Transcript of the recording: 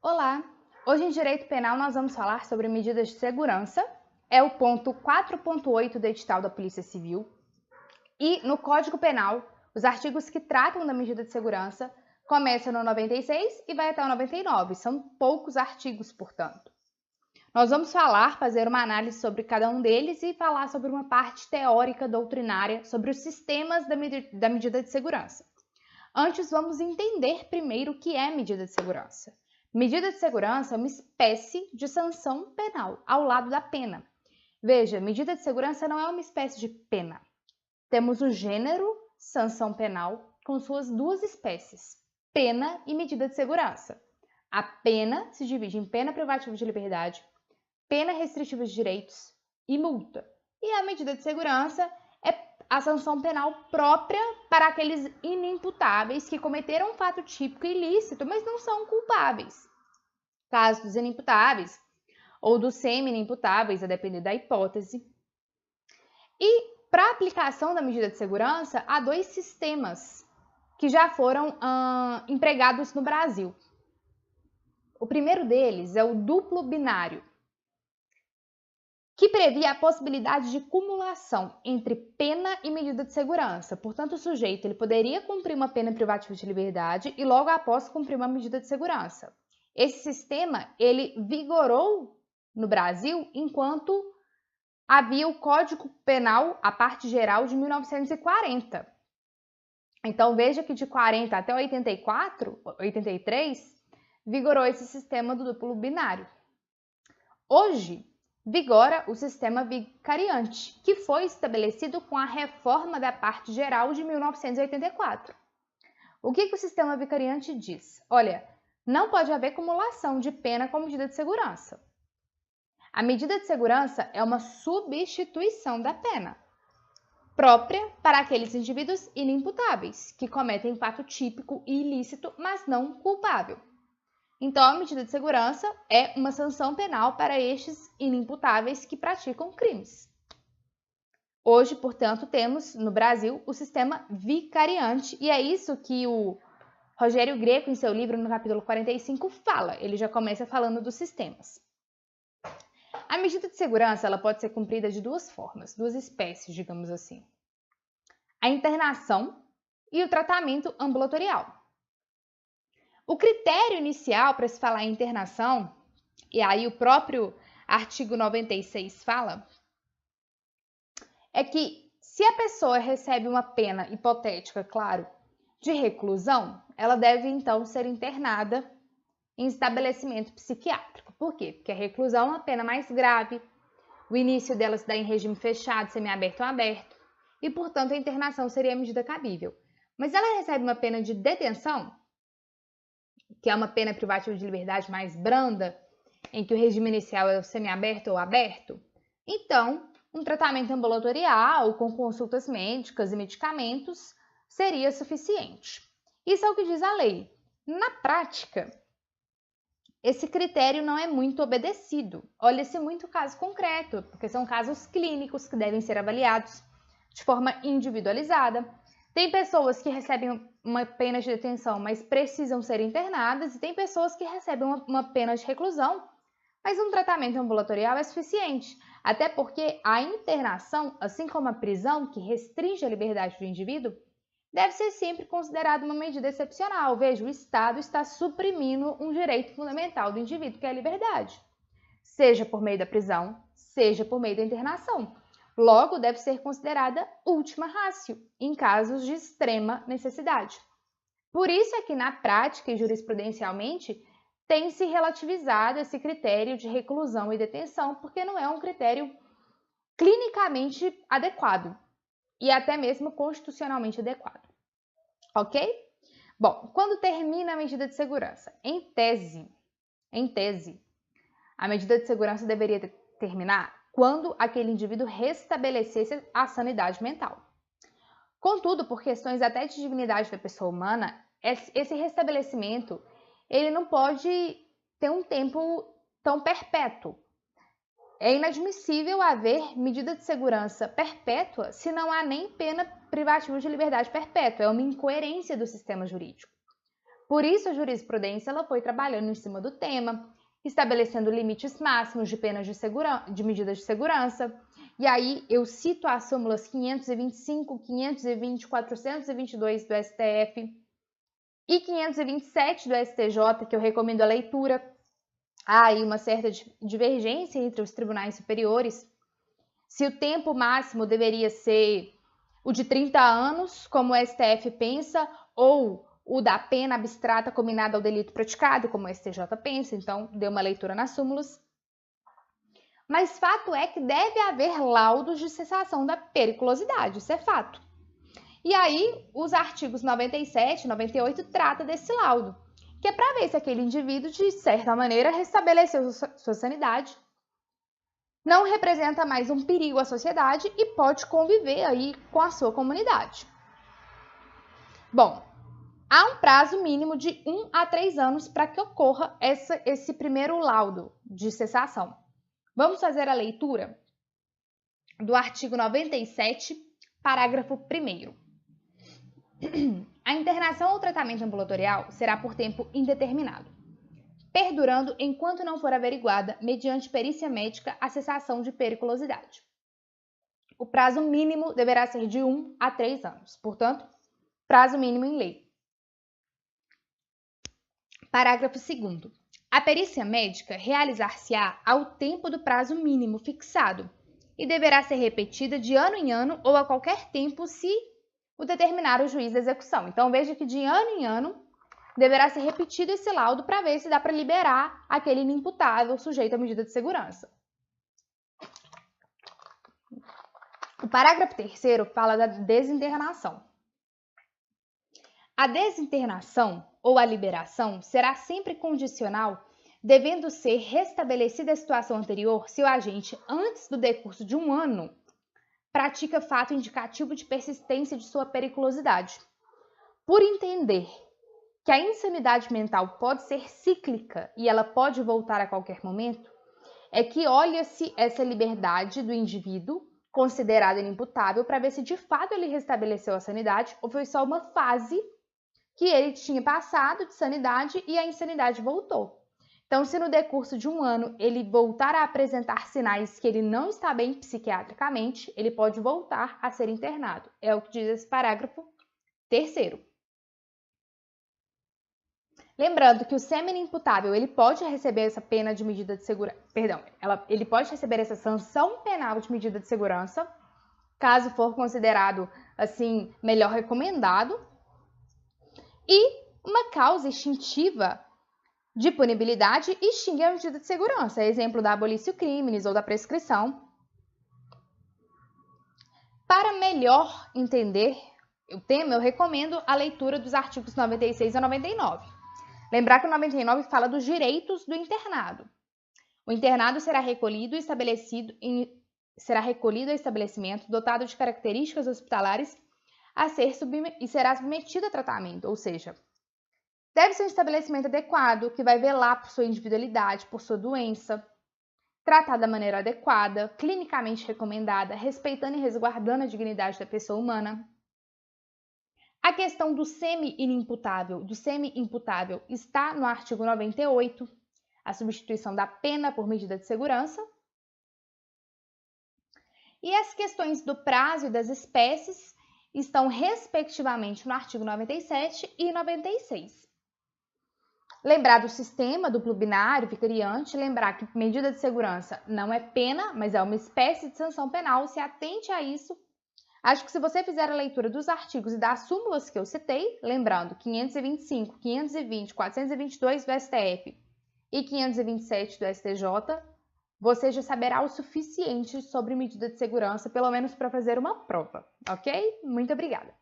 Olá! Hoje em Direito Penal nós vamos falar sobre medidas de segurança, é o ponto 4.8 do edital da Polícia Civil, e no Código Penal, os artigos que tratam da medida de segurança começam no 96 e vai até o 99, são poucos artigos, portanto. Nós vamos fazer uma análise sobre cada um deles e falar sobre uma parte teórica doutrinária sobre os sistemas da medida de segurança. Antes, vamos entender primeiro o que é medida de segurança. Medida de segurança é uma espécie de sanção penal, ao lado da pena. Veja, medida de segurança não é uma espécie de pena. Temos o gênero sanção penal com suas duas espécies, pena e medida de segurança. A pena se divide em pena privativa de liberdade, pena restritiva de direitos e multa. E a medida de segurança é a sanção penal própria para aqueles inimputáveis que cometeram um fato típico ilícito, mas não são culpáveis. Caso dos inimputáveis ou dos semi-inimputáveis, a depender da hipótese. E para a aplicação da medida de segurança, há dois sistemas que já foram empregados no Brasil. O primeiro deles é o duplo binário, que previa a possibilidade de cumulação entre pena e medida de segurança. Portanto, o sujeito ele poderia cumprir uma pena privativa de liberdade e logo após cumprir uma medida de segurança. Esse sistema ele vigorou no Brasil enquanto havia o Código Penal, a parte geral, de 1940. Então, veja que de 40 até 83, vigorou esse sistema do duplo binário. Hoje, vigora o sistema vicariante, que foi estabelecido com a reforma da parte geral de 1984. O que o sistema vicariante diz? Olha, não pode haver cumulação de pena com medida de segurança. A medida de segurança é uma substituição da pena, própria para aqueles indivíduos inimputáveis, que cometem fato típico e ilícito, mas não culpável. Então, a medida de segurança é uma sanção penal para estes inimputáveis que praticam crimes. Hoje, portanto, temos no Brasil o sistema vicariante, e é isso que o Rogério Greco, em seu livro, no capítulo 45, fala. Ele já começa falando dos sistemas. A medida de segurança ela pode ser cumprida de duas formas, duas espécies, digamos assim. A internação e o tratamento ambulatorial. O critério inicial para se falar em internação, e aí o próprio artigo 96 fala, é que se a pessoa recebe uma pena hipotética, claro, de reclusão, ela deve então ser internada em estabelecimento psiquiátrico. Por quê? Porque a reclusão é uma pena mais grave, o início dela se dá em regime fechado, semiaberto ou aberto, e portanto a internação seria a medida cabível. Mas ela recebe uma pena de detenção, que é uma pena privativa de liberdade mais branda, em que o regime inicial é o semiaberto ou aberto, então um tratamento ambulatorial com consultas médicas e medicamentos seria suficiente. Isso é o que diz a lei. Na prática, esse critério não é muito obedecido. Olha-se muito caso concreto, porque são casos clínicos que devem ser avaliados de forma individualizada. Tem pessoas que recebem uma pena de detenção, mas precisam ser internadas, e tem pessoas que recebem uma pena de reclusão, mas um tratamento ambulatorial é suficiente. Até porque a internação, assim como a prisão, que restringe a liberdade do indivíduo, deve ser sempre considerada uma medida excepcional. Veja, o Estado está suprimindo um direito fundamental do indivíduo, que é a liberdade, seja por meio da prisão, seja por meio da internação. Logo, deve ser considerada última ratio, em casos de extrema necessidade. Por isso é que, na prática e jurisprudencialmente, tem se relativizado esse critério de reclusão e detenção, porque não é um critério clinicamente adequado e até mesmo constitucionalmente adequado. Ok? Bom, quando termina a medida de segurança? Em tese, a medida de segurança deveria terminar quando aquele indivíduo restabelecesse a sanidade mental. Contudo, por questões até de dignidade da pessoa humana, esse restabelecimento ele não pode ter um tempo tão perpétuo. É inadmissível haver medida de segurança perpétua se não há nem pena privativa de liberdade perpétua. É uma incoerência do sistema jurídico. Por isso, a jurisprudência ela foi trabalhando em cima do tema, estabelecendo limites máximos de penas de medidas de segurança. E aí eu cito as súmulas 525, 520, 422 do STF e 527 do STJ, que eu recomendo a leitura. Há aí uma certa divergência entre os tribunais superiores. Se o tempo máximo deveria ser o de 30 anos, como o STF pensa, ou o da pena abstrata combinada ao delito praticado, como o STJ pensa. Então, dê uma leitura nas súmulas. Mas fato é que deve haver laudos de cessação da periculosidade, isso é fato. E aí, os artigos 97 e 98 tratam desse laudo, que é para ver se aquele indivíduo, de certa maneira, restabeleceu sua sanidade, não representa mais um perigo à sociedade e pode conviver aí com a sua comunidade. Bom, há um prazo mínimo de 1 a 3 anos para que ocorra esse primeiro laudo de cessação. Vamos fazer a leitura do artigo 97, parágrafo 1º. A internação ou tratamento ambulatorial será por tempo indeterminado, perdurando enquanto não for averiguada, mediante perícia médica, a cessação de periculosidade. O prazo mínimo deverá ser de 1 a 3 anos, portanto, prazo mínimo em lei. Parágrafo 2º. A perícia médica realizar-se-á ao tempo do prazo mínimo fixado e deverá ser repetida de ano em ano ou a qualquer tempo se o determinar o juiz da execução. Então, veja que de ano em ano deverá ser repetido esse laudo para ver se dá para liberar aquele inimputável sujeito à medida de segurança. O parágrafo 3º fala da desinternação. A desinternação ou a liberação será sempre condicional, devendo ser restabelecida a situação anterior se o agente, antes do decurso de 1 ano, pratica fato indicativo de persistência de sua periculosidade. Por entender que a insanidade mental pode ser cíclica e ela pode voltar a qualquer momento, é que olha-se essa liberdade do indivíduo, considerada inimputável, para ver se de fato ele restabeleceu a sanidade ou foi só uma fase que ele tinha passado de sanidade e a insanidade voltou. Então, se no decurso de 1 ano ele voltar a apresentar sinais que ele não está bem psiquiatricamente, ele pode voltar a ser internado. É o que diz esse parágrafo 3º. Lembrando que o semi-inimputável ele pode receber essa pena de medida de segurança, ele pode receber essa sanção penal de medida de segurança, caso for considerado assim melhor recomendado, e uma causa extintiva de punibilidade extingue a medida de segurança, exemplo da abolício criminis ou da prescrição. Para melhor entender o tema, eu recomendo a leitura dos artigos 96 a 99. Lembrar que o 99 fala dos direitos do internado. O internado será recolhido ao estabelecimento dotado de características hospitalares e será submetido a tratamento, ou seja, deve ser um estabelecimento adequado, que vai velar por sua individualidade, por sua doença, tratar da maneira adequada, clinicamente recomendada, respeitando e resguardando a dignidade da pessoa humana. A questão do semi-inimputável, está no artigo 98, a substituição da pena por medida de segurança. E as questões do prazo e das espécies estão, respectivamente, no artigo 97 e 96. Lembrar do sistema duplo binário vicariante, lembrar que medida de segurança não é pena, mas é uma espécie de sanção penal, se atente a isso. Acho que se você fizer a leitura dos artigos e das súmulas que eu citei, lembrando 525, 520, 422 do STF e 527 do STJ, você já saberá o suficiente sobre medida de segurança, pelo menos para fazer uma prova, ok? Muito obrigada!